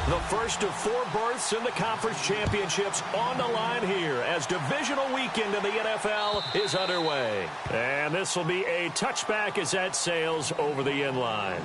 The first of 4 berths in the conference championships on the line here as divisional weekend in the NFL is underway. And this will be a touchback as that sails over the end line.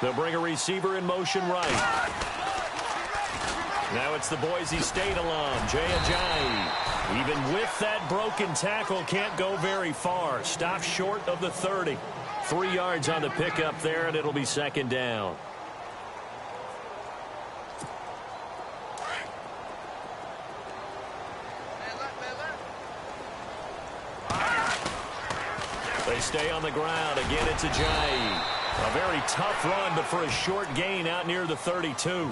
They'll bring a receiver in motion right. Now it's the Boise State alum, Jay Ajayi. Even with that broken tackle, can't go very far. Stopped short of the 30. 3 yards on the pickup there, and it'll be second down. They stay on the ground. Again, it's Ajayi. A very tough run, but for a short gain out near the 32.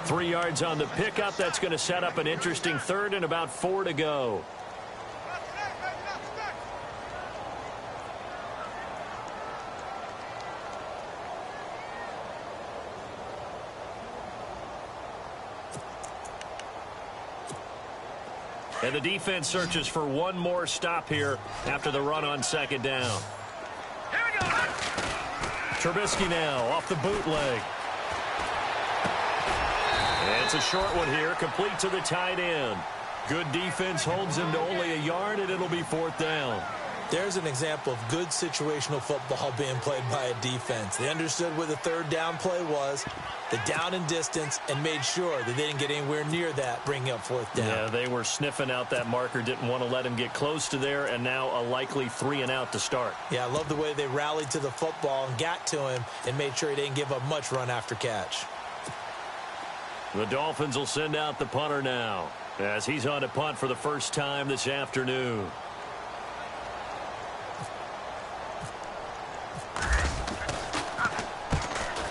3 yards on the pickup. That's going to set up an interesting third and about 4 to go. And the defense searches for one more stop here after the run on second down. Trubisky now off the bootleg. And it's a short one here, complete to the tight end. Good defense holds him to only a yard, and it'll be 4th down. There's an example of good situational football being played by a defense. They understood what the 3rd down play was, the down and distance, and made sure that they didn't get anywhere near that, bringing up 4th down. Yeah, they were sniffing out that marker, didn't want to let him get close to there, and now a likely 3 and out to start. Yeah, I love the way they rallied to the football and got to him and made sure he didn't give up much run after catch. The Dolphins will send out the punter now as he's on to punt for the first time this afternoon.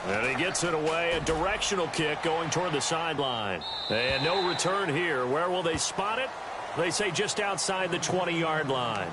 And he gets it away, a directional kick going toward the sideline. And no return here. Where will they spot it? They say just outside the 20-yard line.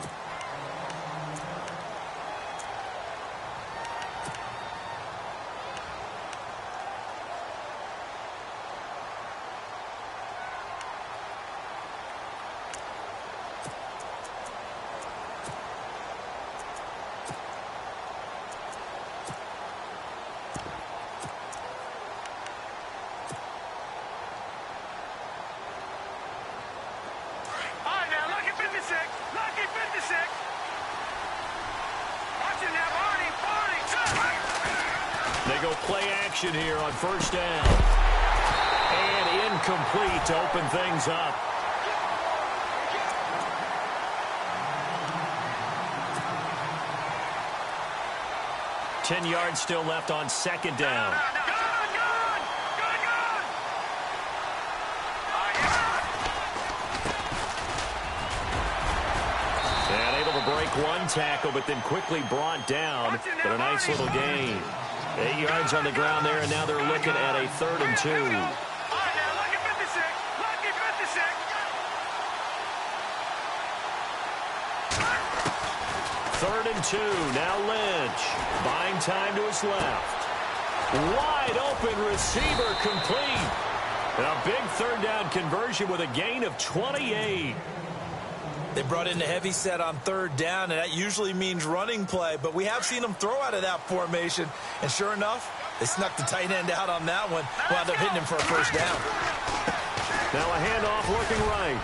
They go play action here on first down. And incomplete to open things up. Ten yards still left on second down. And able to break one tackle, but then quickly brought down. But a nice little gain. 8 yards on the ground there, and now they're looking at a 3rd and 2. Third and 2. Now Lynch buying time to his left. Wide open receiver complete. And a big 3rd down conversion with a gain of 28. They brought in the heavy set on 3rd down, and that usually means running play, but we have seen them throw out of that formation, and sure enough, They snuck the tight end out on that one. Wound up hitting him for a first down. Now a handoff looking right.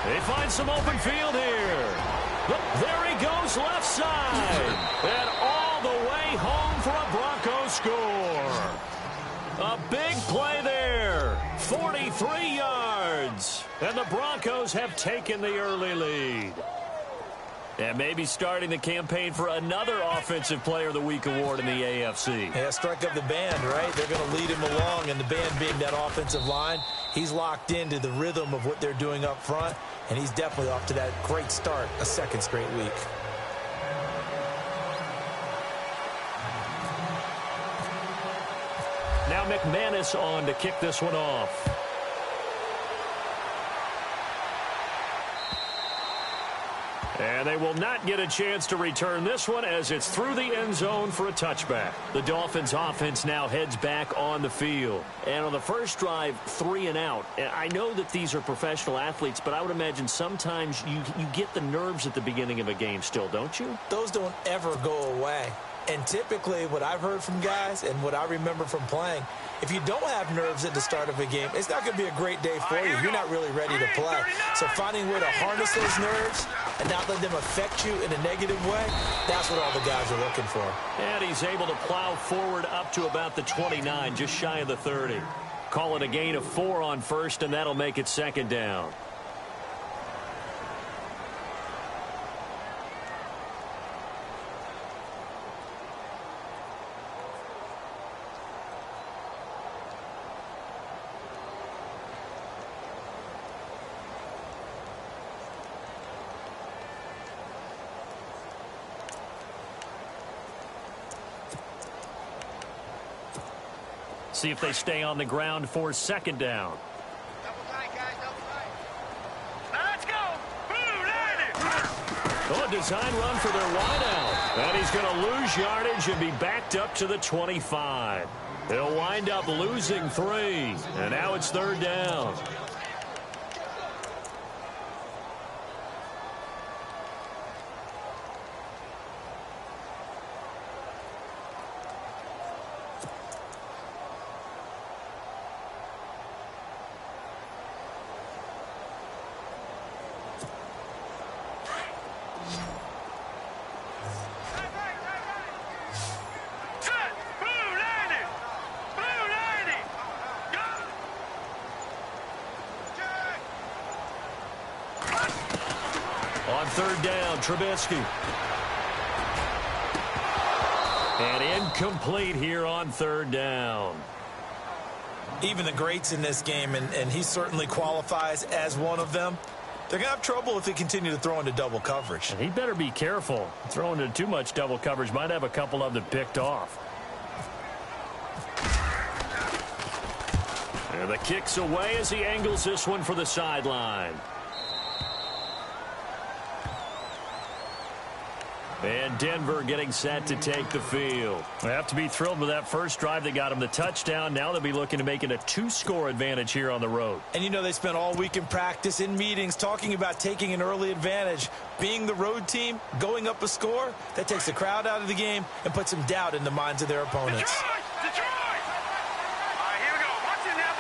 They find some open field here. There he goes left side. And all the way home for a Broncos score. A big play there. 43 yards. And the Broncos have taken the early lead. And maybe starting the campaign for another Offensive Player of the Week award in the AFC. Yeah, strike up the band, right? They're going to lead him along, and the band being that offensive line, he's locked into the rhythm of what they're doing up front, and he's definitely off to that great start, a second straight week. Now McManus on to kick this one off. And they will not get a chance to return this one as it's through the end zone for a touchback. The Dolphins offense now heads back on the field. And on the first drive, 3 and out. And I know that these are professional athletes, but I would imagine sometimes you get the nerves at the beginning of a game still, don't you? Those don't ever go away. And typically what I've heard from guys and what I remember from playing, if you don't have nerves at the start of a game, it's not going to be a great day for you. You're not really ready to play. So finding a way to harness those nerves and not let them affect you in a negative way, that's what all the guys are looking for. And he's able to plow forward up to about the 29, just shy of the 30. Call it a gain of 4 on first, and that'll make it second down. See if they stay on the ground for second down. Let's go. Oh, a design run for their wideout. And he's going to lose yardage and be backed up to the 25. They'll wind up losing 3. And now it's third down. On third down, Trubisky. And incomplete here on third down. Even the greats in this game, and he certainly qualifies as one of them, they're going to have trouble if they continue to throw into double coverage. And he better be careful. Throwing into too much double coverage might have a couple of them picked off. And the kick's away as he angles this one for the sideline. And Denver getting set to take the field. They have to be thrilled with that first drive that got them the touchdown. Now they'll be looking to make it a 2-score advantage here on the road. And you know they spent all week in practice, in meetings, talking about taking an early advantage. Being the road team, going up a score, that takes the crowd out of the game and puts some doubt in the minds of their opponents. Detroit! All right, here we go. Watch it now,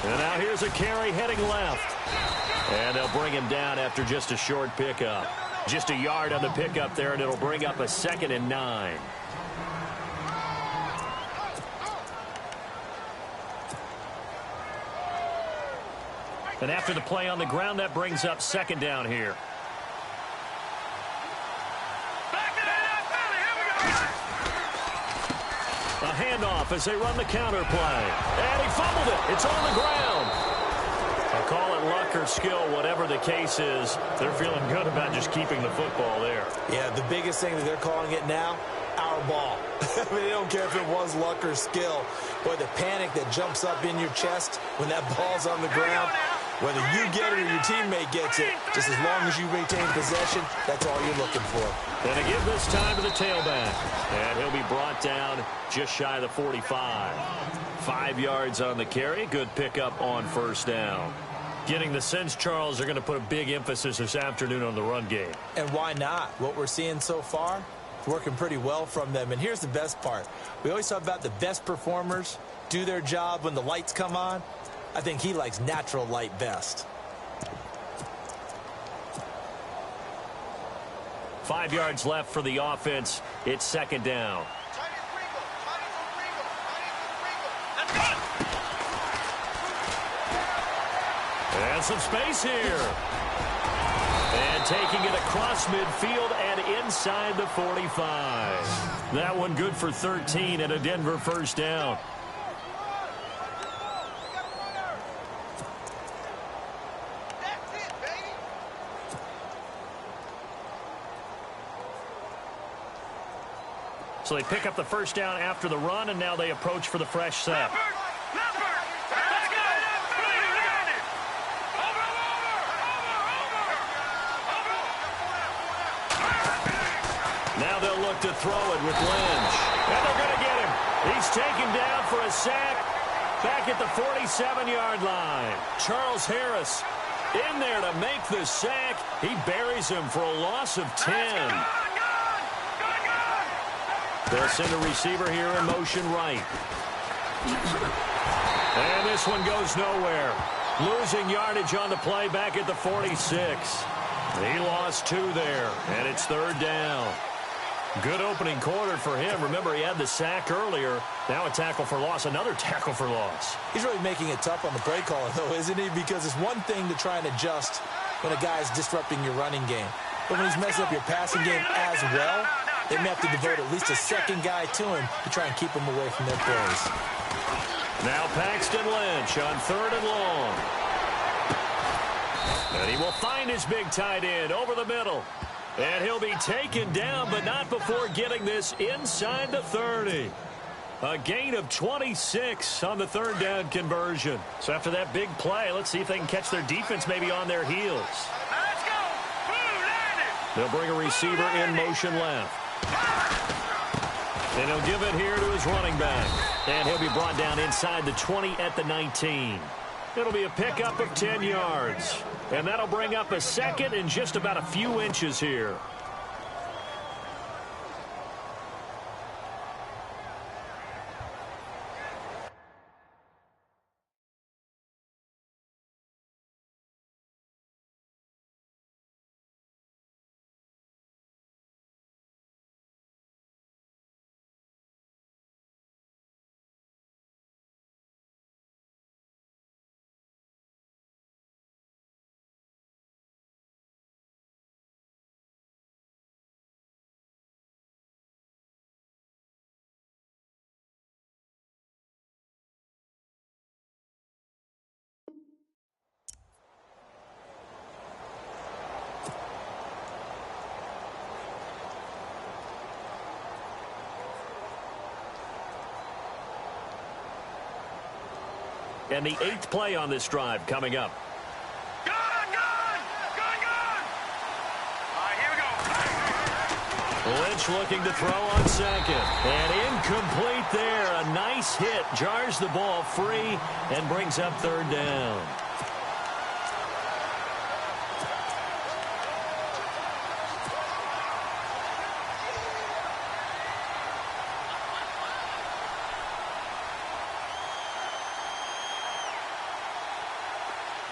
Barney. And now here's a carry heading left. And they'll bring him down after just a short pickup. Just a yard on the pickup there, and it'll bring up a 2nd and 9. And after the play on the ground, that brings up second down here. A handoff as they run the counter play. And he fumbled it. It's on the ground. I'll call it luck or skill, whatever the case is. They're feeling good about just keeping the football there. Yeah, the biggest thing that they're calling it now, our ball. I mean, they don't care if it was luck or skill. Boy, the panic that jumps up in your chest when that ball's on the ground, whether you get it or your teammate gets it, just as long as you retain possession, that's all you're looking for. And to give this time to the tailback. And he'll be brought down just shy of the 45. 5 yards on the carry. Good pickup on first down. Getting the sense, Charles, they're going to put a big emphasis this afternoon on the run game. And why not? What we're seeing so far, Working pretty well from them. And here's the best part. We always talk about the best performers do their job when the lights come on. I think he likes natural light best. 5 yards left for the offense. It's second down. And some space here. And taking it across midfield and inside the 45. That one good for 13 and a Denver first down. So they pick up the first down after the run, and now they approach for the fresh set. Now they'll look to throw it with Lynch. And they're going to get him. He's taken down for a sack back at the 47-yard line. Charles Harris in there to make the sack. He buries him for a loss of 10. They'll send a receiver here in motion right. And this one goes nowhere. Losing yardage on the play back at the 46. He lost 2 there, and it's third down. Good opening quarter for him. Remember, he had the sack earlier. Now a tackle for loss, another tackle for loss. He's really making it tough on the play caller, though, isn't he? Because it's one thing to try and adjust when a guy's disrupting your running game. But when he's messing up your passing game as well, they may have to devote at least a second guy to him to try and keep him away from their plays. Now Paxton Lynch on third and long. And he will find his big tight end over the middle. And he'll be taken down, but not before getting this inside the 30. A gain of 26 on the third down conversion. So after that big play, let's see if they can catch their defense maybe on their heels. Let's go. They'll bring a receiver in motion left. And he'll give it here to his running back. And he'll be brought down inside the 20 at the 19. It'll be a pickup of 10 yards. And that'll bring up a second and just about a few inches here. And the 8th play on this drive coming up. Gun! All right, here we go. Lynch looking to throw on second. And incomplete there. A nice hit. Jars the ball free and brings up third down.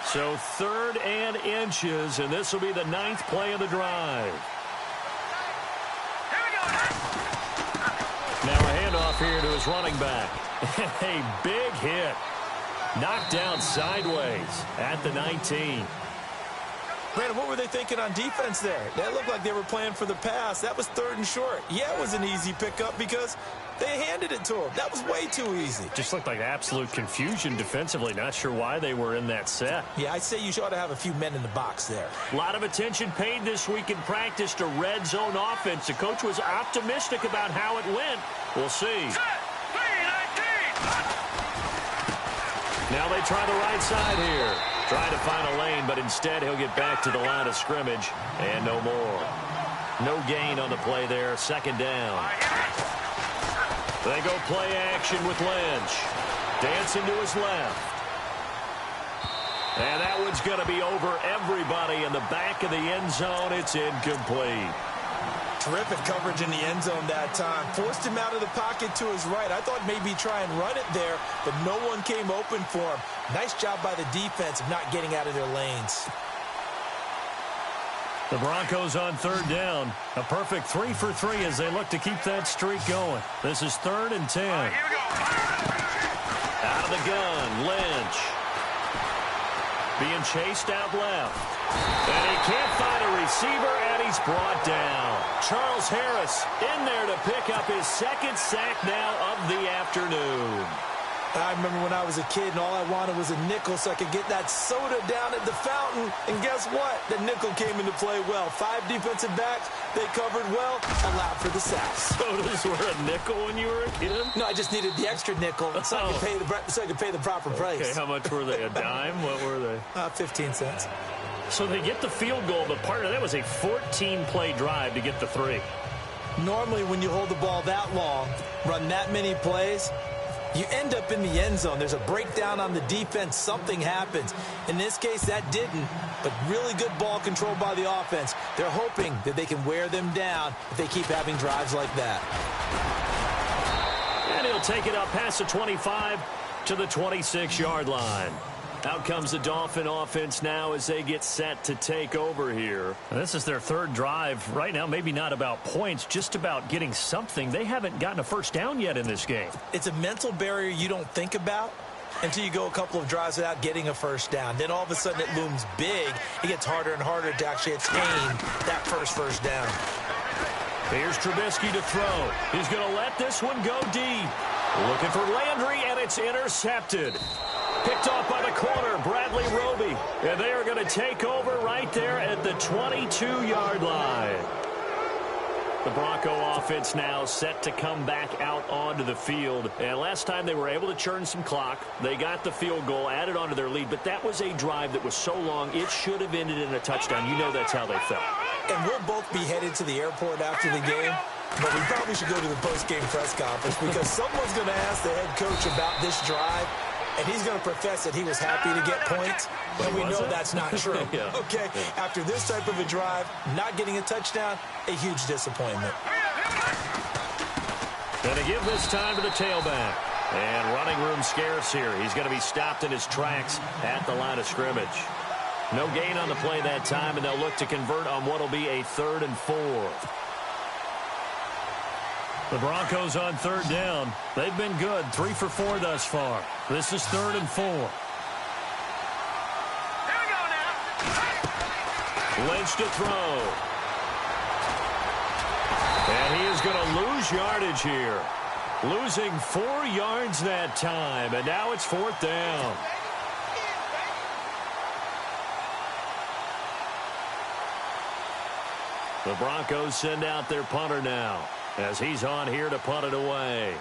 So 3rd and inches, and this will be the 9th play of the drive. Here we go. Now a handoff here to his running back. A big hit. Knocked down sideways at the 19. Brandon, what were they thinking on defense there? That looked like they were playing for the pass. That was 3rd and short. Yeah, it was an easy pickup because they handed it to him. That was way too easy. Just looked like absolute confusion defensively. Not sure why they were in that set. Yeah, I'd say you ought to have a few men in the box there. A lot of attention paid this week in practice to red zone offense. The coach was optimistic about how it went. We'll see. Now they try the right side here. Try to find a lane, but instead he'll get back to the line of scrimmage and no more. No gain on the play there. Second down. They go play action with Lynch. Dancing to his left. And that one's going to be over everybody in the back of the end zone. It's incomplete. Terrific coverage in the end zone that time. Forced him out of the pocket to his right. I thought maybe try and run it there, but no one came open for him. Nice job by the defense of not getting out of their lanes. The Broncos on third down. A perfect 3 for 3 as they look to keep that streak going. This is 3rd and 10. Here we go. Out of the gun, Lynch. Being chased out left. And he can't find a receiver, and he's brought down. Charles Harris in there to pick up his 2nd sack now of the afternoon. I remember when I was a kid and all I wanted was a nickel so I could get that soda down at the fountain. And guess what? The nickel came into play well. 5 defensive backs, they covered well, allowed for the sacks. Sodas were a nickel when you were a kid? No, I just needed the extra nickel so I could pay the proper price. Okay, how much were they? A dime? What were they? 15 cents. So they get the field goal, but part of that was a 14-play drive to get the 3. Normally, when you hold the ball that long, run that many plays, you end up in the end zone. There's a breakdown on the defense. Something happens. In this case, that didn't, but really good ball control by the offense. They're hoping that they can wear them down if they keep having drives like that. And he'll take it up past the 25 to the 26-yard line. Out comes the Dolphin offense now as they get set to take over here. This is their 3rd drive right now. Maybe not about points, just about getting something. They haven't gotten a first down yet in this game. It's a mental barrier you don't think about until you go a couple of drives without getting a first down. Then all of a sudden it looms big. It gets harder and harder to actually attain that first down. Here's Trubisky to throw. He's going to let this one go deep. Looking for Landry, and it's intercepted. Picked off by the corner, Bradley Roby. And they are going to take over right there at the 22-yard line. The Bronco offense now set to come back out onto the field. And last time they were able to churn some clock. They got the field goal, added onto their lead. But that was a drive that was so long, it should have ended in a touchdown. You know that's how they felt. And we'll both be headed to the airport after the game. But we probably should go to the post-game press conference because someone's going to ask the head coach about this drive. And he's going to profess that he was happy to get points, and we know that's not true. Yeah. Okay, after this type of a drive, not getting a touchdown, a huge disappointment. Going to give this time to the tailback. And running room scarce here. He's going to be stopped in his tracks at the line of scrimmage. No gain on the play that time, and they'll look to convert on what will be a 3rd and 4. The Broncos on 3rd down. They've been good. 3 for 4 thus far. This is 3rd and 4. Here we go now. Lynch to throw. And he is going to lose yardage here. Losing 4 yards that time. And now it's 4th down. The Broncos send out their punter now, as he's on here to punt it away.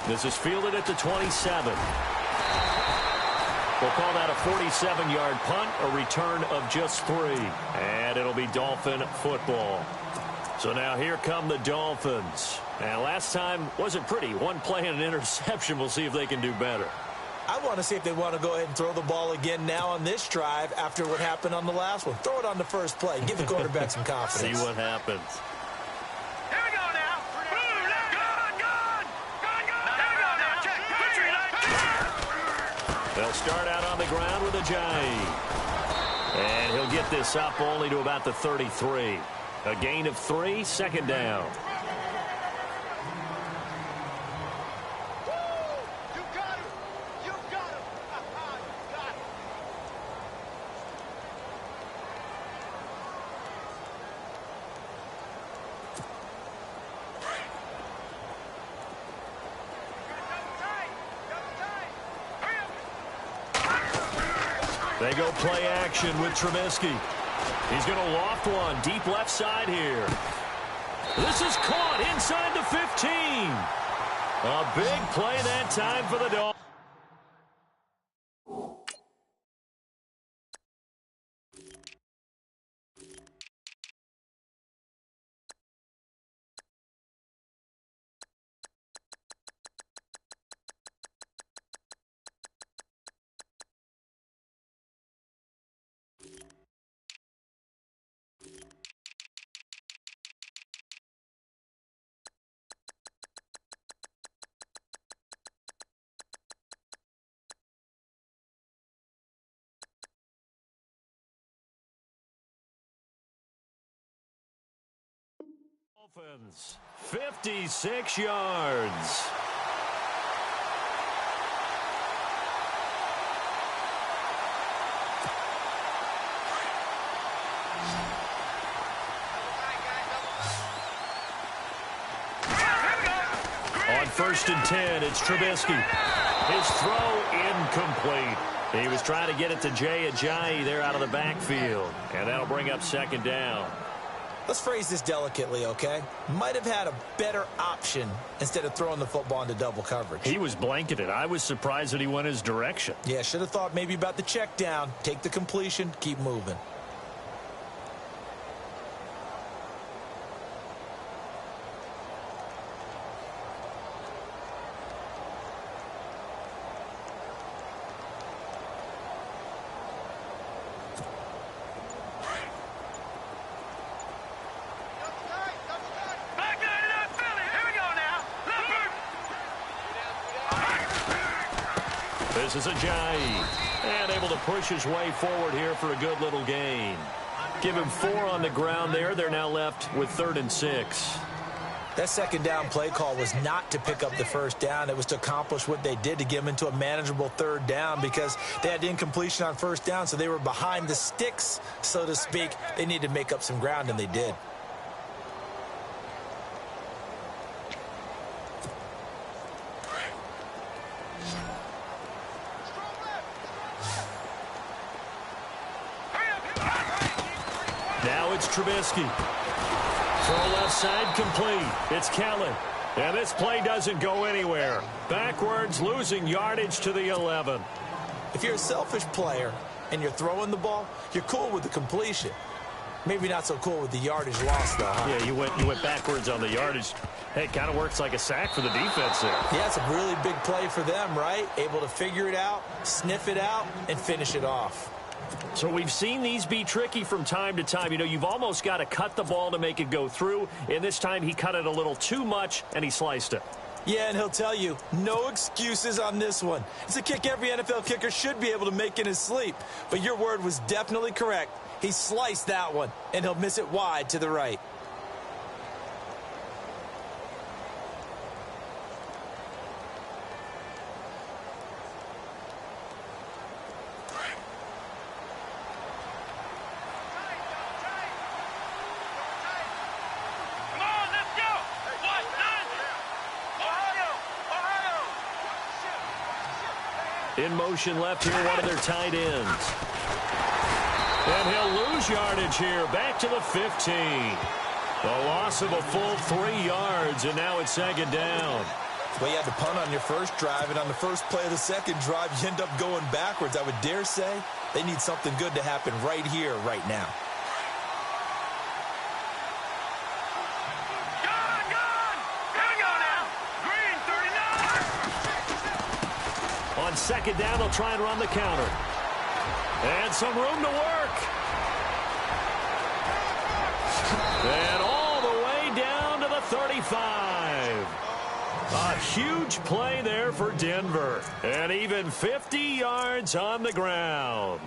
This is fielded at the 27. We'll call that a 47-yard punt, a return of just 3. And it'll be Dolphin football. So now here come the Dolphins. And last time wasn't pretty. 1 play and an interception. We'll see if they can do better. I want to see if they want to go ahead and throw the ball again now on this drive after what happened on the last one. Throw it on the first play. Give the quarterback some confidence. See what happens. Here we go now. Good. Here we go now. Check. They'll start out on the ground with Ajayi. And he'll get this up only to about the 33. A gain of 3, 2nd down. You got him. You got him. You got him. They go play action with Trubisky. He's going to loft one deep left side here. This is caught inside the 15. A big play that time for the Dolphins. Dolphins, 56 yards. On 1st and 10, it's Trubisky. His throw incomplete. He was trying to get it to Jay Ajayi there out of the backfield. And that'll bring up 2nd down. Let's phrase this delicately, okay? Might have had a better option instead of throwing the football into double coverage. He was blanketed. I was surprised that he went his direction. Yeah, should have thought maybe about the check down, take the completion, keep moving. This is Ajayi, and able to push his way forward here for a good little gain. Give him 4 on the ground there. They're now left with 3rd and 6. That 2nd down play call was not to pick up the 1st down. It was to accomplish what they did to get them into a manageable 3rd down because they had incompletion on 1st down, so they were behind the sticks, so to speak. They needed to make up some ground, and they did. Now it's Trubisky. Throw left side complete. It's Kelly. And this play doesn't go anywhere. Backwards, losing yardage to the 11. If you're a selfish player and you're throwing the ball, you're cool with the completion. Maybe not so cool with the yardage loss, though, huh? Yeah, you went backwards on the yardage. Hey, it kind of works like a sack for the defense there. Yeah, it's a really big play for them, right? Able to figure it out, sniff it out, and finish it off. So we've seen these be tricky from time to time. You know, you've almost got to cut the ball to make it go through. And this time he cut it a little too much, and he sliced it. Yeah, and he'll tell you, no excuses on this one. It's a kick every NFL kicker should be able to make in his sleep. But your word was definitely correct. He sliced that one, and he'll miss it wide to the right. In motion left here, one of their tight ends. And he'll lose yardage here, back to the 15. The loss of a full 3 yards, and now it's 2nd down. Well, you had to punt on your first drive, and on the first play of the second drive, you end up going backwards. I would dare say they need something good to happen right here, right now. On 2nd down, they'll try and run the counter. And some room to work. And all the way down to the 35. A huge play there for Denver. And even 50 yards on the ground.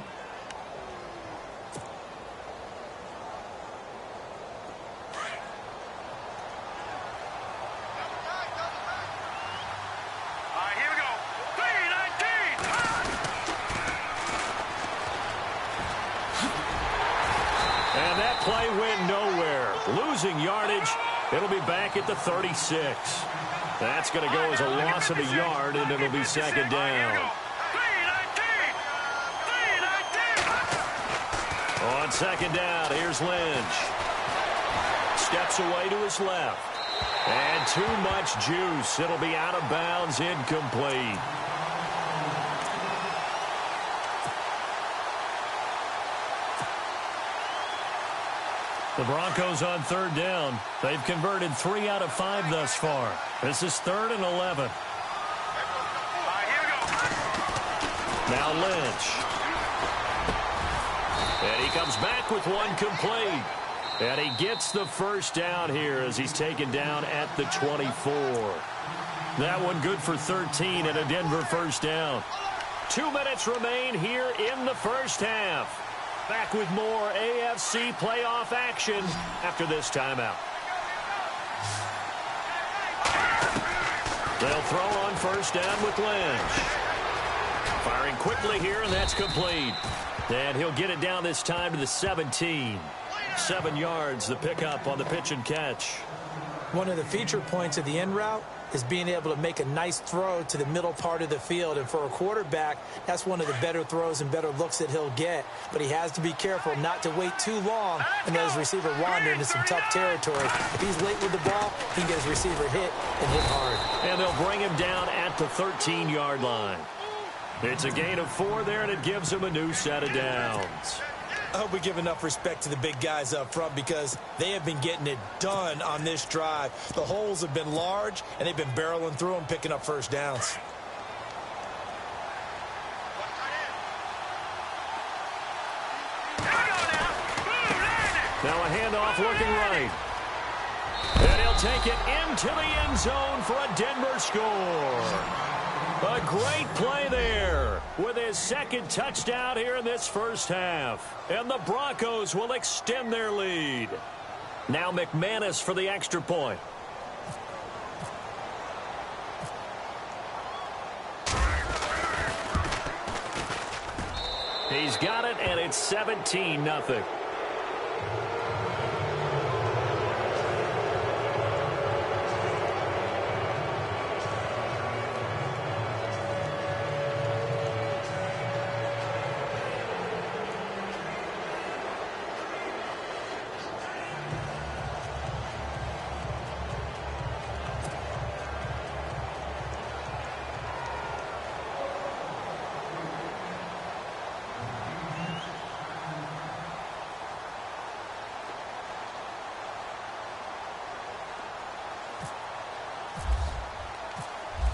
And that play went nowhere. Losing yardage. It'll be back at the 36. That's going to go as a loss of a yard, and it'll be 2nd down. On 2nd down, here's Lynch. Steps away to his left. And too much juice. It'll be out of bounds, incomplete. The Broncos on 3rd down. They've converted 3 out of 5 thus far. This is 3rd and 11. Now Lynch. And he comes back with one complete. And he gets the 1st down here as he's taken down at the 24. That one good for 13 and a Denver 1st down. 2 minutes remain here in the 1st half. Back with more AFC playoff action after this timeout. They'll throw on first down with Lynch. Firing quickly here, and that's complete. And he'll get it down this time to the 17. 7 yards, the pickup on the pitch and catch. One of the feature points of the end route is being able to make a nice throw to the middle part of the field. And for a quarterback, that's one of the better throws and better looks that he'll get. But he has to be careful not to wait too long and let his receiver wander into some tough territory. If he's late with the ball, he can get his receiver hit and hit hard. And they'll bring him down at the 13-yard line. It's a gain of 4 there, and it gives him a new set of downs. I hope we give enough respect to the big guys up front because they have been getting it done on this drive. The holes have been large, and they've been barreling through them, picking up first downs. Now a handoff looking right. And he'll take it into the end zone for a Denver score. A great play there with his second touchdown here in this first half. And the Broncos will extend their lead. Now McManus for the extra point. He's got it, and it's 17-0.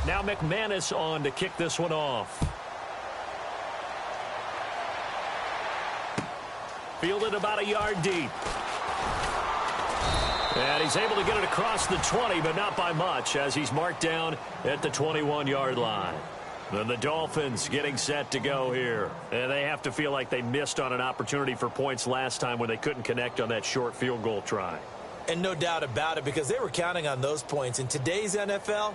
Now McManus on to kick this one off. Fielded about a yard deep. And he's able to get it across the 20, but not by much, as he's marked down at the 21-yard line. Then the Dolphins getting set to go here. And they have to feel like they missed on an opportunity for points last time when they couldn't connect on that short field goal try. And no doubt about it, because they were counting on those points. In today's NFL,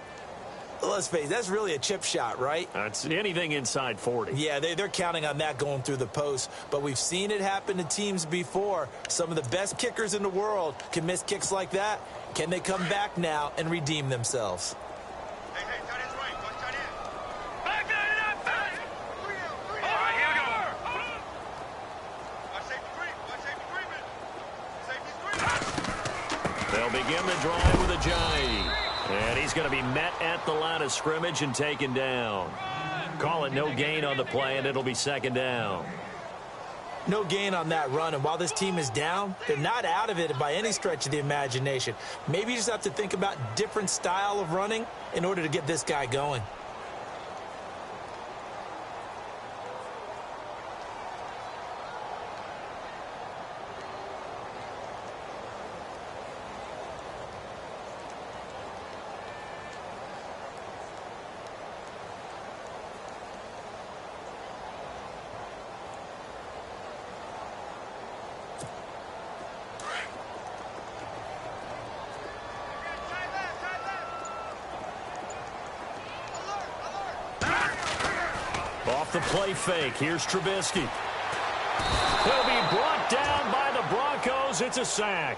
let's face it, that's really a chip shot, right? It's anything inside 40. Yeah, they're counting on that going through the post. But we've seen it happen to teams before. Some of the best kickers in the world can miss kicks like that. Can they come back now and redeem themselves? Hey, tight end's right. Watch tight end. Back it up, back. All right, here we go. Watch safety green. Watch safety green. Safety's green. They'll begin the drive with Ajayi. And he's going to be met at the line of scrimmage and taken down. Call it no gain on the play, and it'll be second down. No gain on that run, and while this team is down, they're not out of it by any stretch of the imagination. Maybe you just have to think about different style of running in order to get this guy going. Off the play fake, here's Trubisky. He'll be brought down by the Broncos. It's a sack.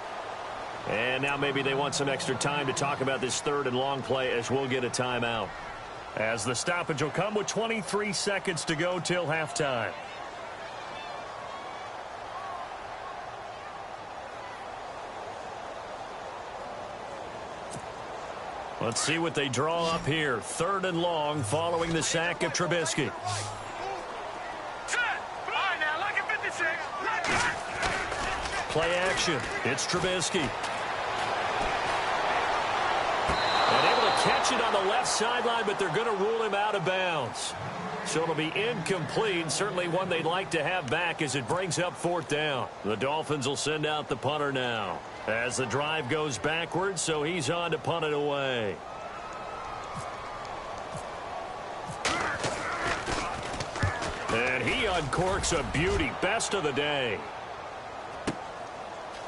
And now maybe they want some extra time to talk about this third and long play as we'll get a timeout. As the stoppage will come with 23 seconds to go till halftime. Let's see what they draw up here. Third and long following the sack of Trubisky. Play action. It's Trubisky. And able to catch it on the left sideline, but they're going to rule him out of bounds. So it'll be incomplete. Certainly one they'd like to have back as it brings up fourth down. The Dolphins will send out the punter now as the drive goes backwards, so he's on to punt it away. And he uncorks a beauty. Best of the day.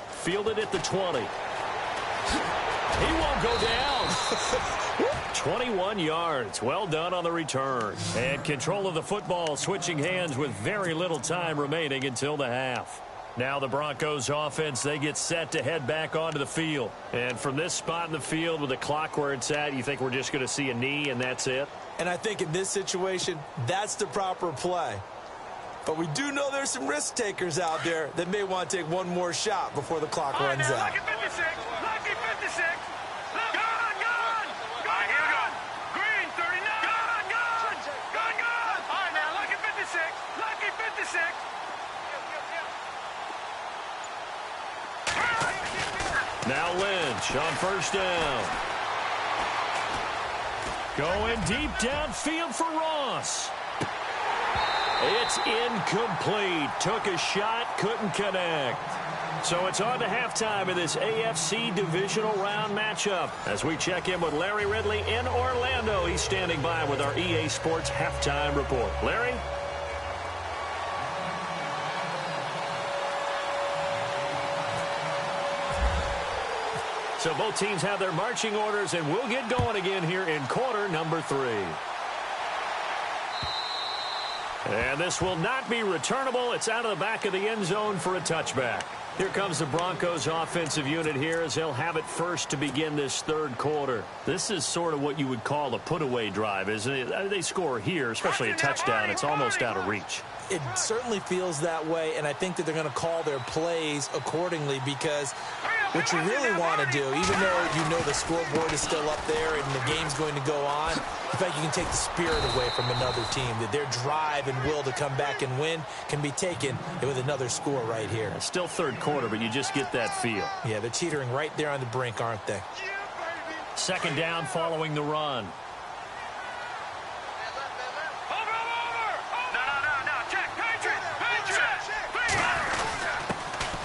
Fielded at the 20. He won't go down. 21 yards. Well done on the return. And control of the football switching hands with very little time remaining until the half. Now the Broncos offense, they get set to head back onto the field. And from this spot in the field with the clock where it's at, you think we're just going to see a knee and that's it? And I think in this situation, that's the proper play. But we do know there's some risk takers out there that may want to take one more shot before the clock runs out. Lucky 56. Lucky 56. Gone, gone. Gone, here we go. Green, 39. Gone, gone. Gone, gone. All right, now, lucky 56. Lucky 56. Now Lynch on first down. Going deep downfield for Ross. It's incomplete. Took a shot, couldn't connect. So it's on to halftime in this AFC divisional round matchup. As we check in with Larry Ridley in Orlando, he's standing by with our EA Sports halftime report. Larry? So both teams have their marching orders, and we'll get going again here in quarter number 3. And this will not be returnable. It's out of the back of the end zone for a touchback. Here comes the Broncos offensive unit here as they'll have it first to begin this third quarter. This is sort of what you would call a put-away drive, isn't it? They score here, especially a touchdown. It's almost out of reach. It certainly feels that way, and I think that they're going to call their plays accordingly because what you really want to do, even though you know the scoreboard is still up there and the game's going to go on, in fact, you can take the spirit away from another team, that their drive and will to come back and win can be taken with another score right here. It's still third quarter, but you just get that feel. Yeah, they're teetering right there on the brink, aren't they? Second down following the run.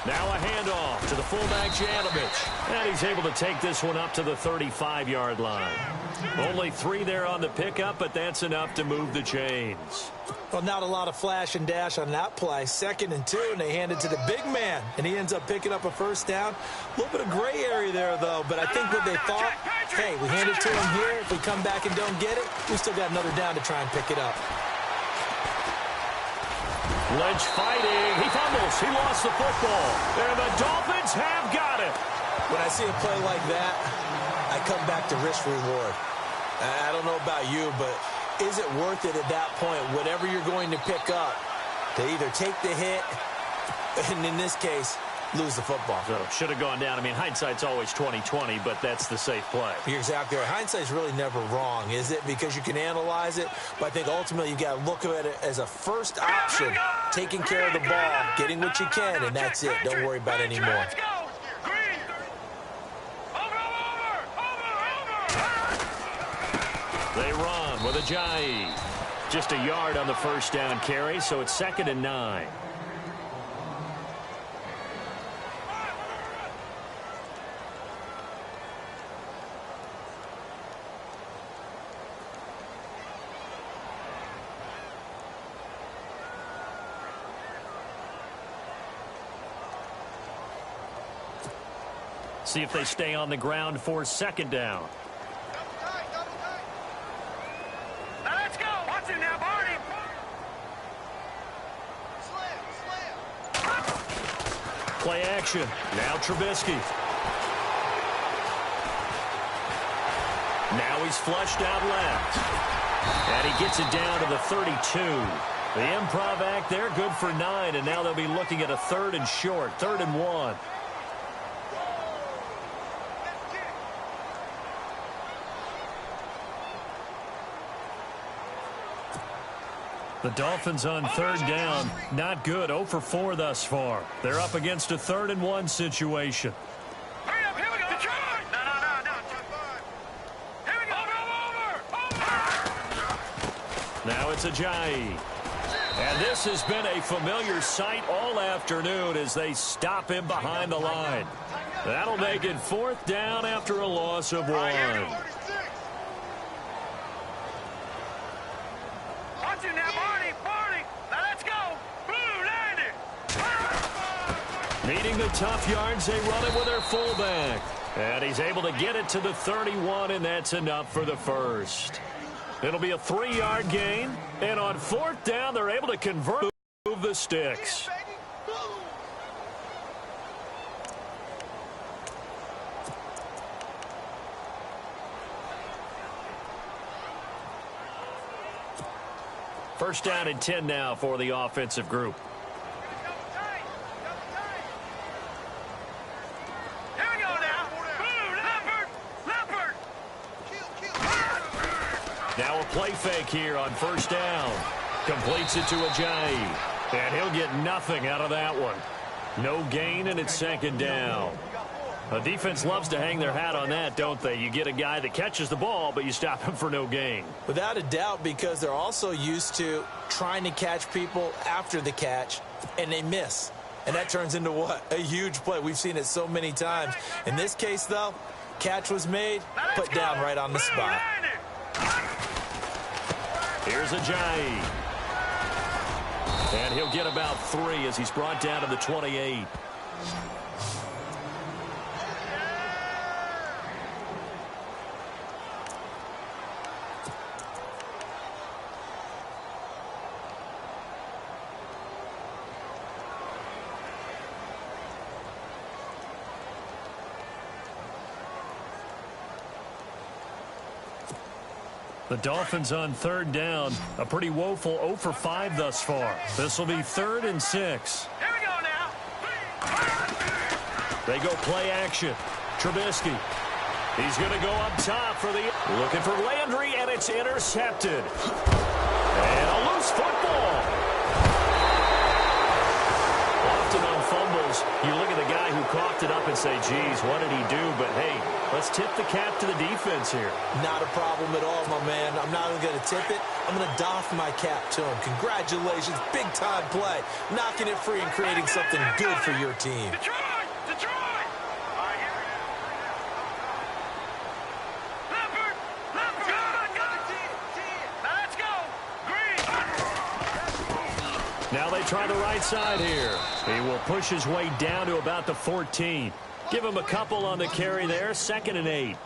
Now a handoff to the fullback, Janovich. And he's able to take this one up to the 35-yard line. Only 3 there on the pickup, but that's enough to move the chains. Well, not a lot of flash and dash on that play. 2nd and 2, and they hand it to the big man. And he ends up picking up a first down. A little bit of gray area there, though. But I think what they thought, hey, we hand it to him here. If we come back and don't get it, we still got another down to try and pick it up. Lynch fighting. He fumbles. He lost the football. And the Dolphins have got it. When I see a play like that, I come back to risk-reward. I don't know about you, but is it worth it at that point, whatever you're going to pick up, to either take the hit, and in this case, lose the football? So should have gone down. I mean, hindsight's always 20/20, but that's the safe play. You're exactly right. Hindsight's really never wrong, is it? Because you can analyze it, but I think ultimately you've got to look at it as a first option, taking care of the ball, getting what you can, and that's it. Don't worry about it anymore. They run with Ajayi. Just a yard on the first down carry, so it's 2nd and 9. See if they stay on the ground for 2nd down. Now let's go. Watch it now, Barney. Play action. Now Trubisky. Now he's flushed out left. And he gets it down to the 32. The improv act there, good for 9. And now they'll be looking at a 3rd and short, 3rd and 1. The Dolphins on 3rd down, not good, 0 for 4 thus far. They're up against a 3rd and 1 situation. Hurry up, here we go. Detroit. No. Here we go. Over. Now it's Ajayi. And this has been a familiar sight all afternoon as they stop him behind the line. That'll make it 4th down after a loss of 1. Needing the tough yards, they run it with their fullback. And he's able to get it to the 31, and that's enough for the first. It'll be a 3-yard gain, and on 4th down, they're able to convert, move the sticks. First down and 10 now for the offensive group. Now a play fake here on first down. Completes it to Ajayi. And he'll get nothing out of that one. No gain, and it's 2nd down. The defense loves to hang their hat on that, don't they? You get a guy that catches the ball, but you stop him for no gain. Without a doubt, because they're also used to trying to catch people after the catch, and they miss. And that turns into what? A huge play. We've seen it so many times. In this case, though, catch was made, put down right on the spot. Here's Ajayi. And he'll get about 3 as he's brought down to the 28. The Dolphins on 3rd down. A pretty woeful 0 for 5 thus far. This will be 3rd and 6. Here we go now. They go play action. Trubisky. He's going to go up top for the... Looking for Landry, and it's intercepted. And a loose football. Often on fumbles, you look at the guy who coughed it up and say, geez, what did he do? But, hey, let's tip the cap to the defense here. Not a problem at all, my man. I'm not even going to tip it. I'm going to doff my cap to him. Congratulations. Big-time play. Knocking it free and creating something good for your team. Detroit! Detroit! Leopard! Leopard! Let's go! Green! Now they try the right side here. He will push his way down to about the 14. Give him a couple on the carry there. 2nd and 8.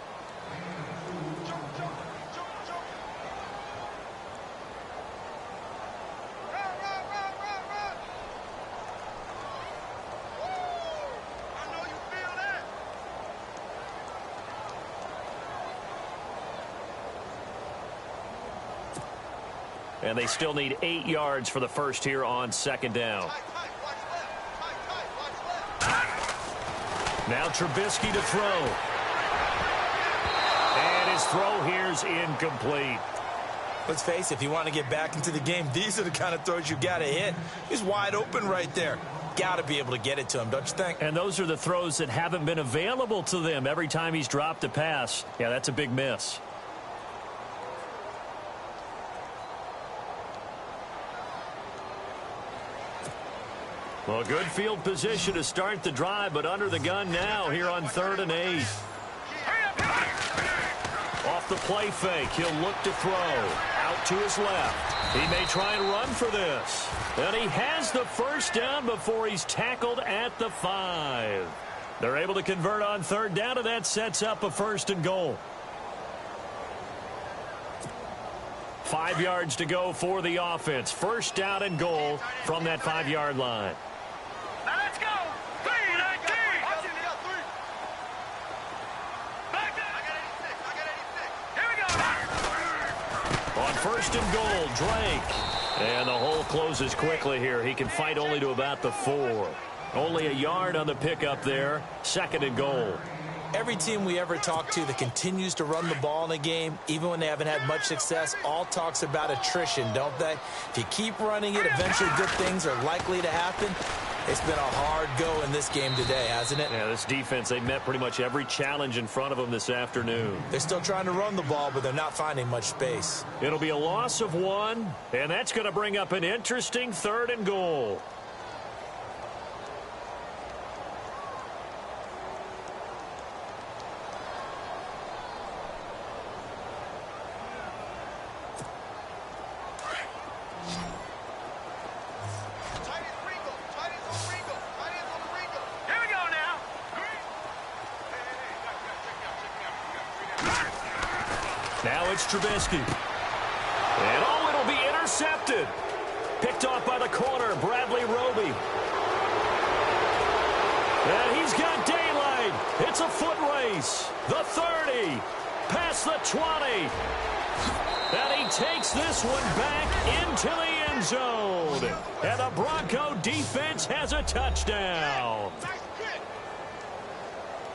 And they still need 8 yards for the first here on 2nd down. Now Trubisky to throw. And his throw here's incomplete. Let's face it, if you want to get back into the game, these are the kind of throws you got to hit. He's wide open right there. Got to be able to get it to him, don't you think? And those are the throws that haven't been available to them every time he's dropped a pass. Yeah, that's a big miss. Well, good field position to start the drive, but under the gun now here on 3rd and 8. Off the play fake, he'll look to throw. Out to his left. He may try and run for this. And he has the first down before he's tackled at the 5. They're able to convert on 3rd down, and that sets up a 1st and goal. 5 yards to go for the offense. 1st down and goal from that 5-yard line. Now let's go! 3, 19! Back there! Here we go! On 1st and goal, Drake. And the hole closes quickly here. He can fight only to about the 4. Only a yard on the pickup there. 2nd and goal. Every team we ever talk to that continues to run the ball in a game, even when they haven't had much success, all talks about attrition, don't they? If you keep running it, eventually good things are likely to happen. It's been a hard go in this game today, hasn't it? Yeah, this defense, they met pretty much every challenge in front of them this afternoon. They're still trying to run the ball, but they're not finding much space. It'll be a loss of 1, and that's going to bring up an interesting 3rd and goal. Now it's Trubisky. And, oh, it'll be intercepted. Picked off by the corner, Bradley Roby. And he's got daylight. It's a foot race. The 30. Past the 20. And he takes this one back into the end zone. And the Bronco defense has a touchdown.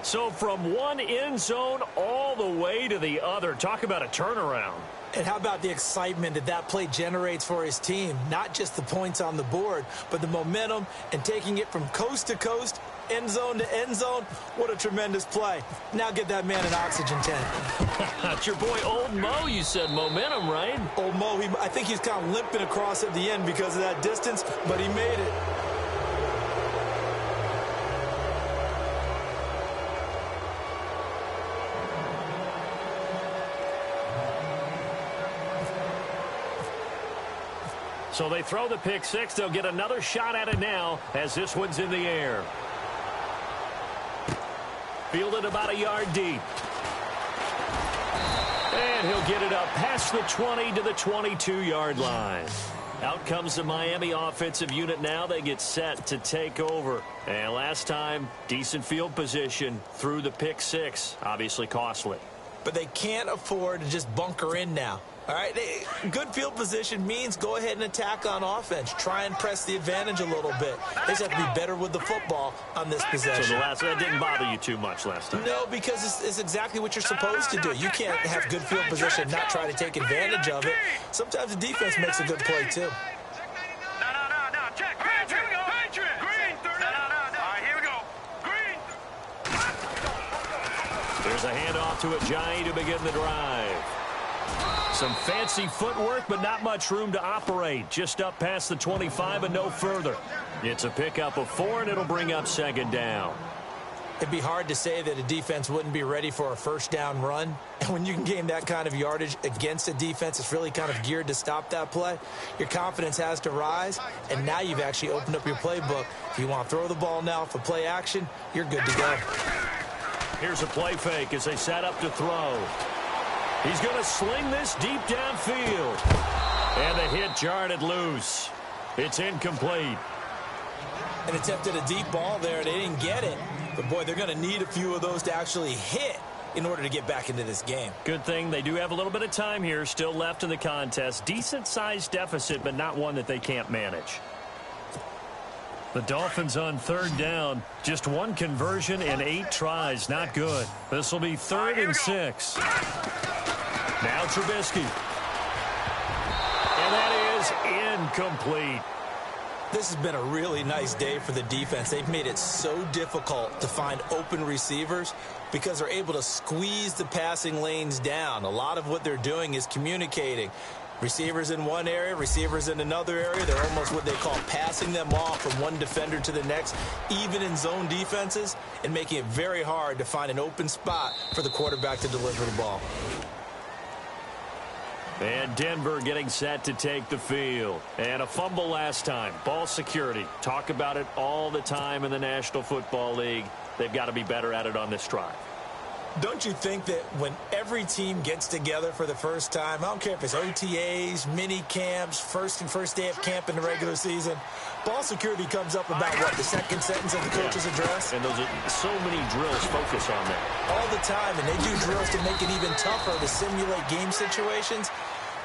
So from one end zone all the way to the other. Talk about a turnaround. And how about the excitement that that play generates for his team? Not just the points on the board, but the momentum and taking it from coast to coast, end zone to end zone. What a tremendous play. Now get that man an oxygen tank. That's your boy Old Mo. You said momentum, right? Old Mo, I think he's kind of limping across at the end because of that distance, but he made it. So they throw the pick six. They'll get another shot at it now as this one's in the air. Fielded about a yard deep. And he'll get it up past the 20 to the 22-yard line. Out comes the Miami offensive unit now. They get set to take over. And last time, decent field position through the pick six. Obviously costly. But they can't afford to just bunker in now. All right, good field position means go ahead and attack on offense. Try and press the advantage a little bit. They just have to be better with the football on this possession. So that didn't bother you too much last time? No, because it's exactly what you're supposed to do. You can't have good field position and not try to take advantage of it. Sometimes the defense makes a good play, too. There's a handoff to Ajayi to begin the drive. Some fancy footwork, but not much room to operate. Just up past the 25 and no further. It's a pickup of 4, and it'll bring up second down. It'd be hard to say that a defense wouldn't be ready for a first down run. And when you can gain that kind of yardage against a defense that's really kind of geared to stop that play, your confidence has to rise. And now you've actually opened up your playbook. If you want to throw the ball now for play action, you're good to go. Here's a play fake as they set up to throw. He's going to sling this deep downfield. And the hit jarred it loose. It's incomplete. And attempted a deep ball there. They didn't get it. But, boy, they're going to need a few of those to actually hit in order to get back into this game. Good thing they do have a little bit of time here still left in the contest. Decent-sized deficit, but not one that they can't manage. The Dolphins on third down. Just one conversion in 8 tries. Not good. This will be 3rd and 6. Now Trubisky. And that is incomplete. This has been a really nice day for the defense. They've made it so difficult to find open receivers because they're able to squeeze the passing lanes down. A lot of what they're doing is communicating. Receivers in one area, receivers in another area. They're almost what they call passing them off from one defender to the next, even in zone defenses, and making it very hard to find an open spot for the quarterback to deliver the ball. And Denver getting set to take the field. And a fumble last time. Ball security. Talk about it all the time in the National Football League. They've got to be better at it on this drive. Don't you think that when every team gets together for the first time, I don't care if it's OTAs, mini camps, first day of camp in the regular season, ball security comes up about what, the second sentence of the coach's address? And those are so many drills focus on that. All the time, and they do drills to make it even tougher to simulate game situations.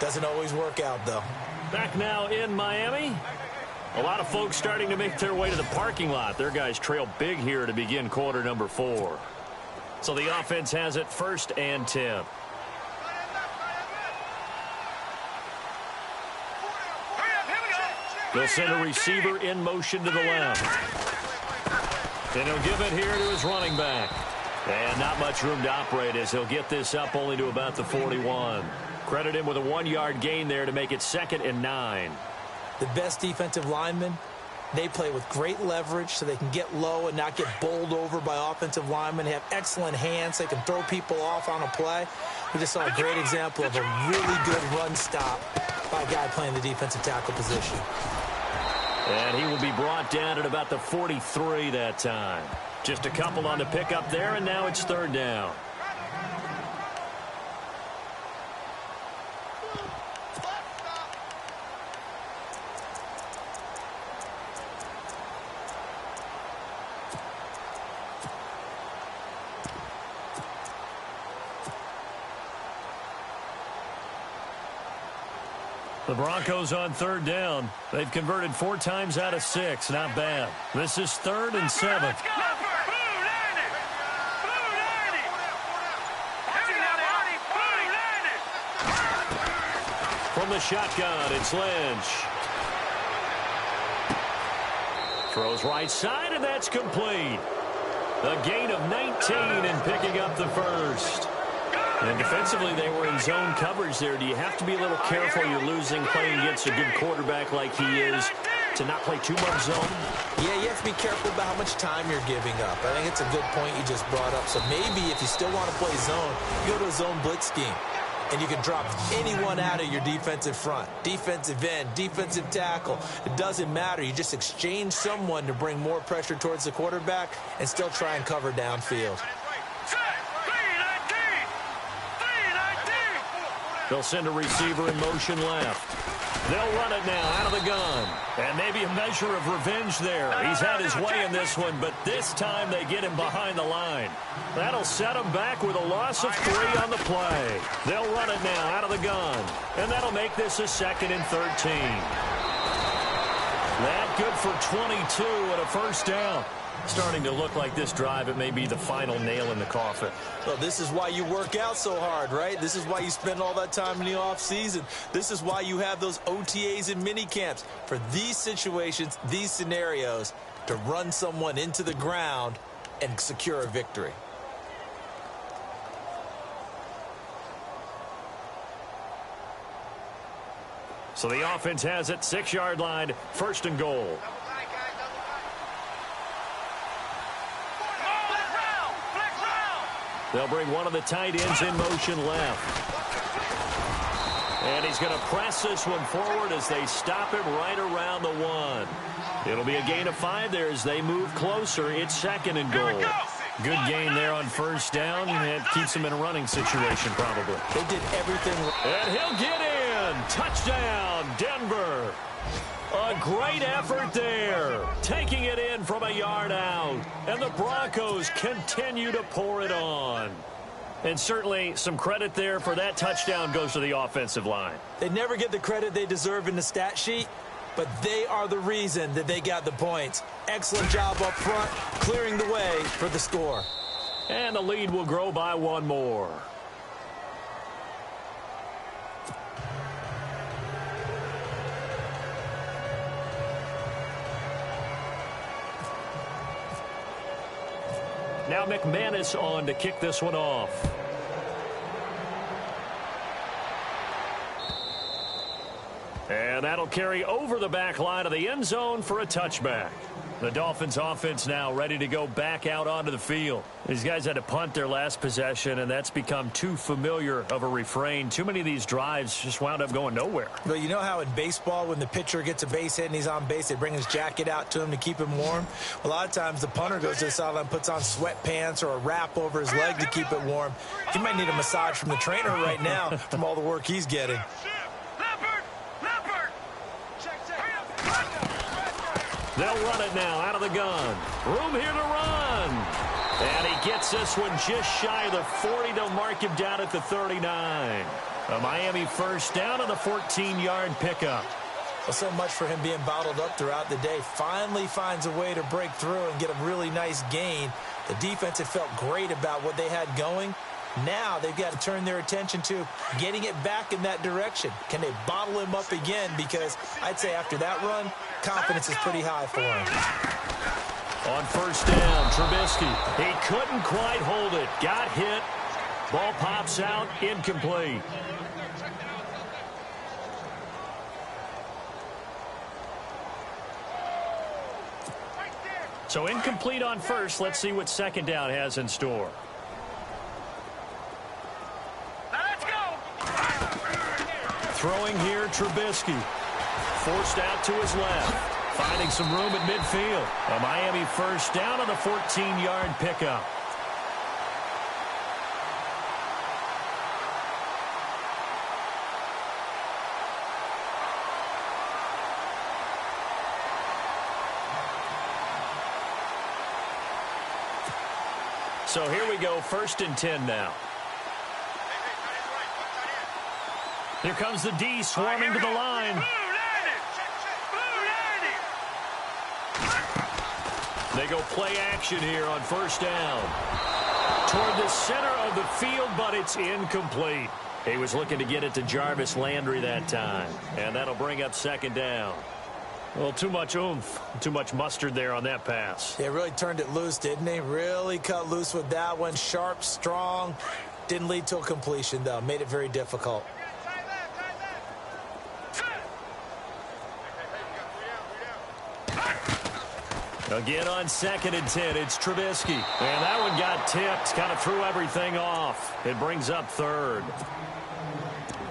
Doesn't always work out, though. Back now in Miami. A lot of folks starting to make their way to the parking lot. Their guys trail big here to begin quarter number 4. So the offense has it 1st and 10. They'll send a receiver in motion to the left. And he'll give it here to his running back. And not much room to operate as he'll get this up only to about the 41. Credit him with a 1-yard gain there to make it 2nd and 9. The best defensive linemen, they play with great leverage so they can get low and not get bowled over by offensive linemen. They have excellent hands. They can throw people off on a play. We just saw a great example of a really good run stop by a guy playing the defensive tackle position. And he will be brought down at about the 43 that time. Just a couple on the pickup there, and now it's 3rd down. The Broncos on third down. They've converted 4 times out of 6. Not bad. This is 3rd and 7. From the shotgun, it's Lynch. Throws right side, and that's complete. A gain of 19 and picking up the first. And defensively, they were in zone coverage there. Do you have to be a little careful? You're losing playing against a good quarterback like he is to not play too much zone? Yeah, you have to be careful about how much time you're giving up. I think it's a good point you just brought up. So maybe if you still want to play zone, you go to a zone blitz scheme. And you can drop anyone out of your defensive front. Defensive end, defensive tackle. It doesn't matter. You just exchange someone to bring more pressure towards the quarterback and still try and cover downfield. They'll send a receiver in motion left. They'll run it now out of the gun. And maybe a measure of revenge there. He's had his way in this one, but this time they get him behind the line. That'll set him back with a loss of 3 on the play. They'll run it now out of the gun. And that'll make this a 2nd and 13. That good for 22 and a first down. Starting to look like this drive, it may be the final nail in the coffin. Well, this is why you work out so hard, right? This is why you spend all that time in the offseason. This is why you have those OTAs and mini camps for these situations, these scenarios, to run someone into the ground and secure a victory. So the offense has it, 6-yard line, 1st and goal. They'll bring one of the tight ends in motion left. And he's going to press this one forward as they stop him right around the 1. It'll be a gain of 5 there as they move closer. It's 2nd and goal. Good gain there on first down. It keeps him in a running situation probably. They did everything. And he'll get in. Touchdown, Denver. A great effort there, taking it in from a yard out. And the Broncos continue to pour it on. And certainly some credit there for that touchdown goes to the offensive line. They never get the credit they deserve in the stat sheet, but they are the reason that they got the points. Excellent job up front, clearing the way for the score. And the lead will grow by 1 more. Now McManus on to kick this one off. And that'll carry over the back line of the end zone for a touchback. The Dolphins offense now ready to go back out onto the field. These guys had to punt their last possession, and that's become too familiar of a refrain. Too many of these drives just wound up going nowhere. But you know how in baseball, when the pitcher gets a base hit and he's on base, they bring his jacket out to him to keep him warm? A lot of times the punter goes to the sideline, puts on sweatpants or a wrap over his leg to keep it warm. He might need a massage from the trainer right now from all the work he's getting. They'll run it now out of the gun. Room here to run. And he gets this one just shy of the 40. They'll mark him down at the 39. A Miami first down on the 14-yard pickup. Well, so much for him being bottled up throughout the day. Finally finds a way to break through and get a really nice gain. The defense had felt great about what they had going. Now they've got to turn their attention to getting it back in that direction. Can they bottle him up again? Because I'd say after that run, confidence is pretty high for him. On first down, Trubisky. He couldn't quite hold it. Got hit. Ball pops out, incomplete. So incomplete on first. Let's see what second down has in store. Throwing here, Trubisky. Forced out to his left. Finding some room at midfield. A Miami first down on the 14-yard pickup. So here we go, 1st and 10 now. Here comes the D swarming to the line. They go play action here on first down. Toward the center of the field, but it's incomplete. He was looking to get it to Jarvis Landry that time. And that'll bring up second down. Well, too much oomph, too much mustard there on that pass. They really turned it loose, didn't they? Really cut loose with that one. Sharp, strong. Didn't lead to a completion, though. Made it very difficult. Again on 2nd and 10, it's Trubisky. And that one got tipped, kind of threw everything off. It brings up 3rd.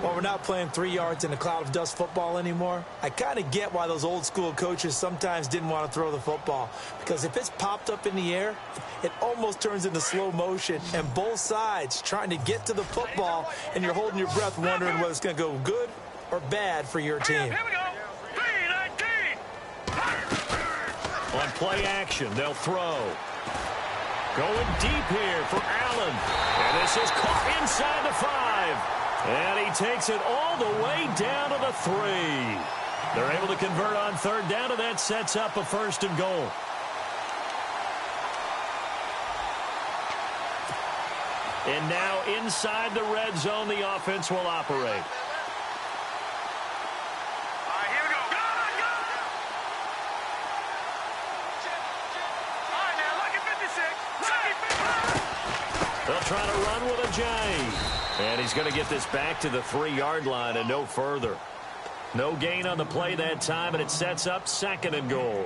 Well, we're not playing 3 yards in a cloud of dust football anymore. I kind of get why those old school coaches sometimes didn't want to throw the football. Because if it's popped up in the air, it almost turns into slow motion. And both sides trying to get to the football, and you're holding your breath wondering whether it's going to go good or bad for your team. Here we go. 3-19. On play action, they'll throw. Going deep here for Allen. And this is caught inside the 5. And he takes it all the way down to the 3. They're able to convert on 3rd down, and that sets up a 1st and goal. And now inside the red zone, the offense will operate. They'll try to run with a J. And he's going to get this back to the 3-yard line and no further. No gain on the play that time, and it sets up 2nd and goal.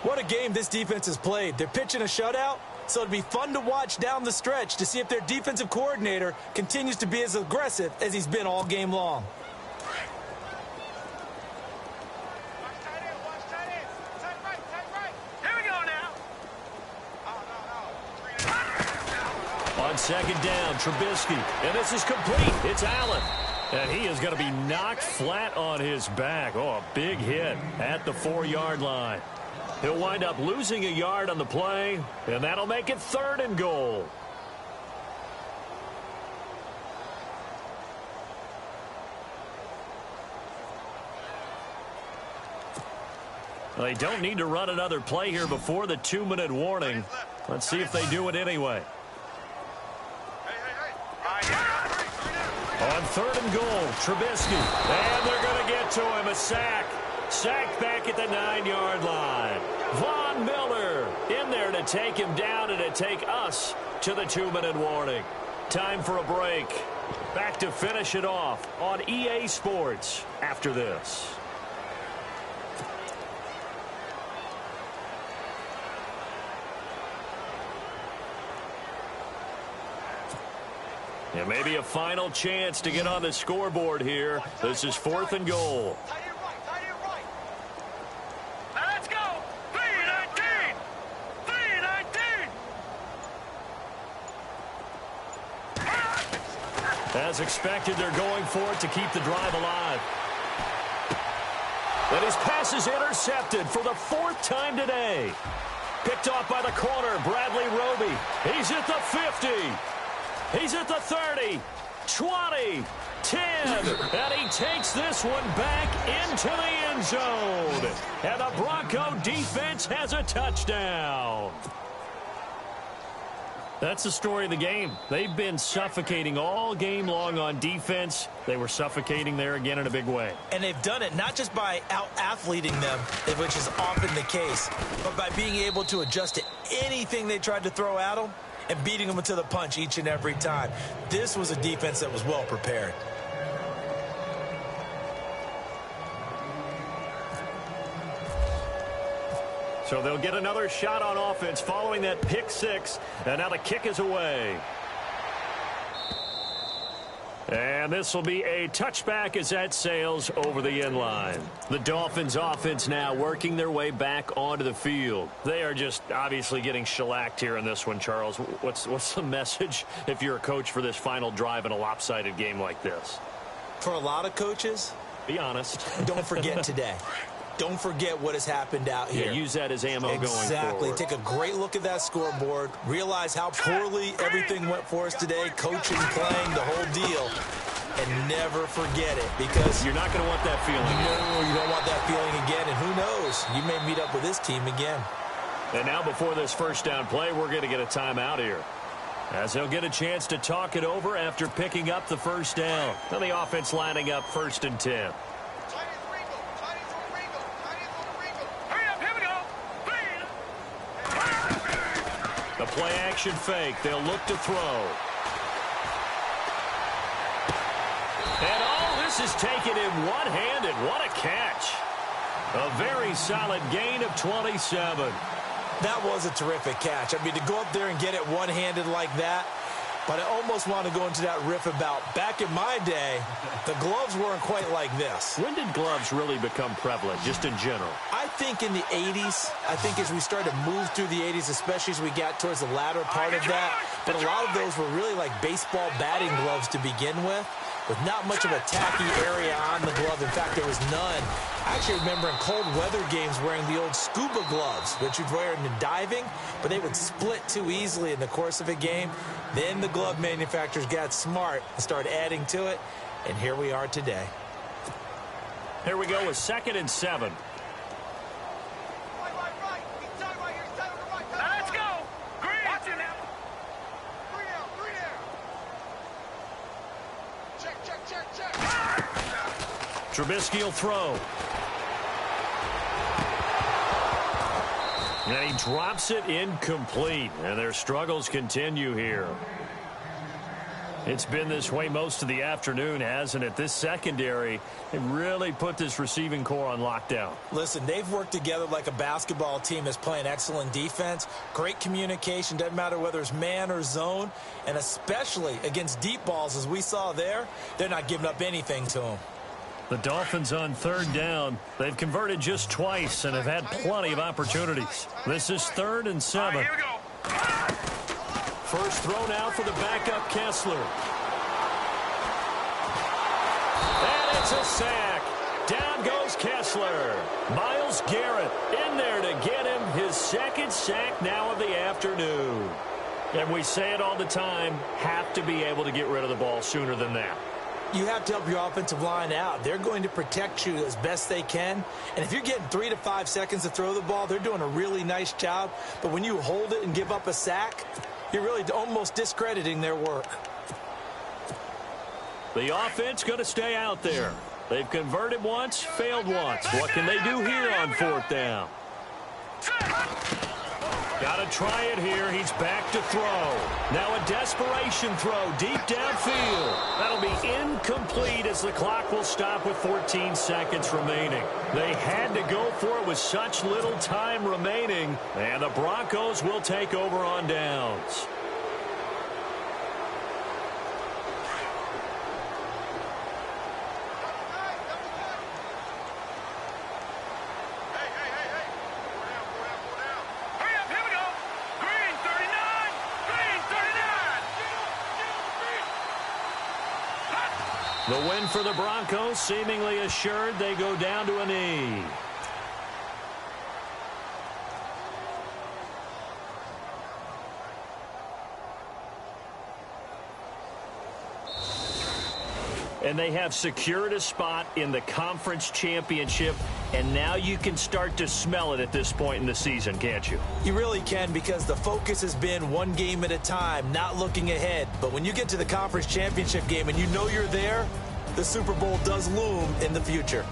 What a game this defense has played. They're pitching a shutout, so it'd be fun to watch down the stretch to see if their defensive coordinator continues to be as aggressive as he's been all game long. On 2nd down, Trubisky. And this is complete. It's Allen. And he is going to be knocked flat on his back. Oh, a big hit at the 4-yard line. He'll wind up losing a yard on the play, and that'll make it 3rd and goal. They don't need to run another play here before the 2-minute warning. Let's see if they do it anyway. On 3rd and goal, Trubisky. And they're going to get to him. A sack. Sacked back at the 9-yard line. Von Miller in there to take him down and to take us to the 2-minute warning. Time for a break. Back to finish it off on EA Sports after this. And maybe a final chance to get on the scoreboard here. This is 4th and goal. Now let's go. 3-19. 3-19. As expected, they're going for it to keep the drive alive. And his pass is intercepted for the 4th time today. Picked off by the corner, Bradley Roby. He's at the 50. He's at the 30, 20, 10, and he takes this one back into the end zone. And the Bronco defense has a touchdown. That's the story of the game. They've been suffocating all game long on defense. They were suffocating there again in a big way. And they've done it not just by out-athleting them, which is often the case, but by being able to adjust to anything they tried to throw at them and beating them to the punch each and every time. This was a defense that was well prepared. So they'll get another shot on offense following that pick 6, and now the kick is away. And this will be a touchback as that sails over the end line. The Dolphins offense now working their way back onto the field. They are just obviously getting shellacked here in this one, Charles. What's the message if you're a coach for this final drive in a lopsided game like this? For a lot of coaches, be honest. Don't forget today. Don't forget what has happened out here. Yeah, use that as ammo going forward. Exactly. Take a great look at that scoreboard. Realize how poorly everything went for us today. Coaching, playing, the whole deal. and never forget it, because you're not going to want that feeling again. No, you don't want that feeling again, and who knows, you may meet up with this team again. And now before this first down play, we're going to get a timeout here, as they'll get a chance to talk it over after picking up the first down. And the offense lining up 1st and 10. The play action fake. They'll look to throw. And this is taken in one-handed. What a catch. A very solid gain of 27. That was a terrific catch. I mean, to go up there and get it one-handed like that, but I almost want to go into that riff about back in my day, the gloves weren't quite like this. When did gloves really become prevalent, just in general? I think in the 80s. I think as we started to move through the 80s, especially as we got towards the latter part of that. But a lot of those were really like baseball batting gloves to begin with not much of a tacky area on the glove. In fact, there was none. I actually remember in cold weather games wearing the old scuba gloves, which you'd wear in diving, but they would split too easily in the course of a game. Then the glove manufacturers got smart and started adding to it, and here we are today. Here we go with 2nd and 7. Let's go. Green. Check. Trubisky will throw. And he drops it incomplete. And their struggles continue here. It's been this way most of the afternoon, hasn't it? This secondary, they really put this receiving core on lockdown. Listen, they've worked together like a basketball team that's playing excellent defense. Great communication, doesn't matter whether it's man or zone. And especially against deep balls, as we saw there, they're not giving up anything to them. The Dolphins on 3rd down. They've converted just twice and have had plenty of opportunities. This is 3rd and 7. Here we go. First throw now for the backup Kessler. And it's a sack. Down goes Kessler. Myles Garrett in there to get him his 2nd sack now of the afternoon. And we say it all the time, have to be able to get rid of the ball sooner than that. You have to help your offensive line out. They're going to protect you as best they can. And if you're getting 3 to 5 seconds to throw the ball, they're doing a really nice job. But when you hold it and give up a sack, you're really almost discrediting their work. The offense going to stay out there. They've converted once, failed once. What can they do here on 4th down? Got to try it here. He's back to throw. Now a desperation throw deep downfield. That'll be incomplete as the clock will stop with 14 seconds remaining. They had to go for it with such little time remaining, and the Broncos will take over on downs. The win for the Broncos seemingly assured. They go down to a knee. And they have secured a spot in the conference championship, and now you can start to smell it at this point in the season, can't you? You really can, because the focus has been one game at a time, not looking ahead. But when you get to the conference championship game and you know you're there, the Super Bowl does loom in the future.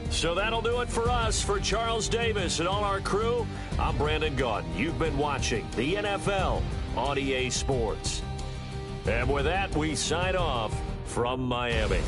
So that'll do it for us. For Charles Davis and all our crew, I'm Brandon Gaudin. You've been watching the NFL on EA Sports. And with that, we sign off from Miami.